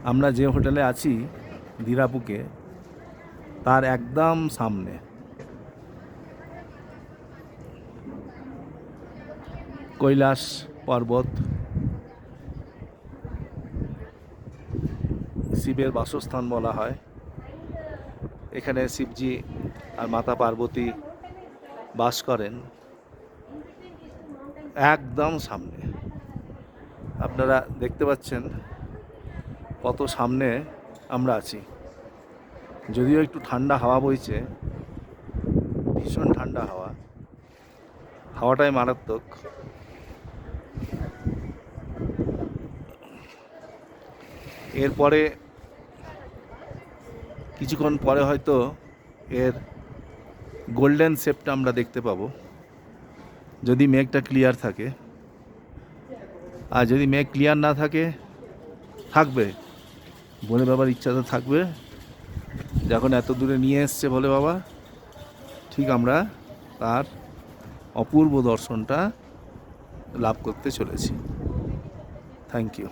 আমরা যে হোটেলে আছি দিরাপুকে, তার একদম সামনে কৈলাস পর্বত, শিবের বাসস্থান বলা হয়। এখানে শিবজি আর মাতা পার্বতী বাস করেন। একদম সামনে আপনারা দেখতে পাচ্ছেন কত সামনে আমরা আছি। যদিও একটু ঠান্ডা হাওয়া বইছে, ভীষণ ঠান্ডা হাওয়াটাই মারাত্মক। এরপরে কিছুক্ষণ পরে হয়তো এর গোল্ডেন শেপটা আমরা দেখতে পাবো, যদি মেঘটা ক্লিয়ার থাকে। আর যদি মেঘ ক্লিয়ার না থাকে, থাকবে ভোলে বাবার ইচ্ছা তো থাকবে। যখন এত দূরে নিয়ে এসছে ভোলে বাবা, ঠিক আমরা তার অপূর্ব দর্শনটা লাভ করতে চলেছি। Thank you.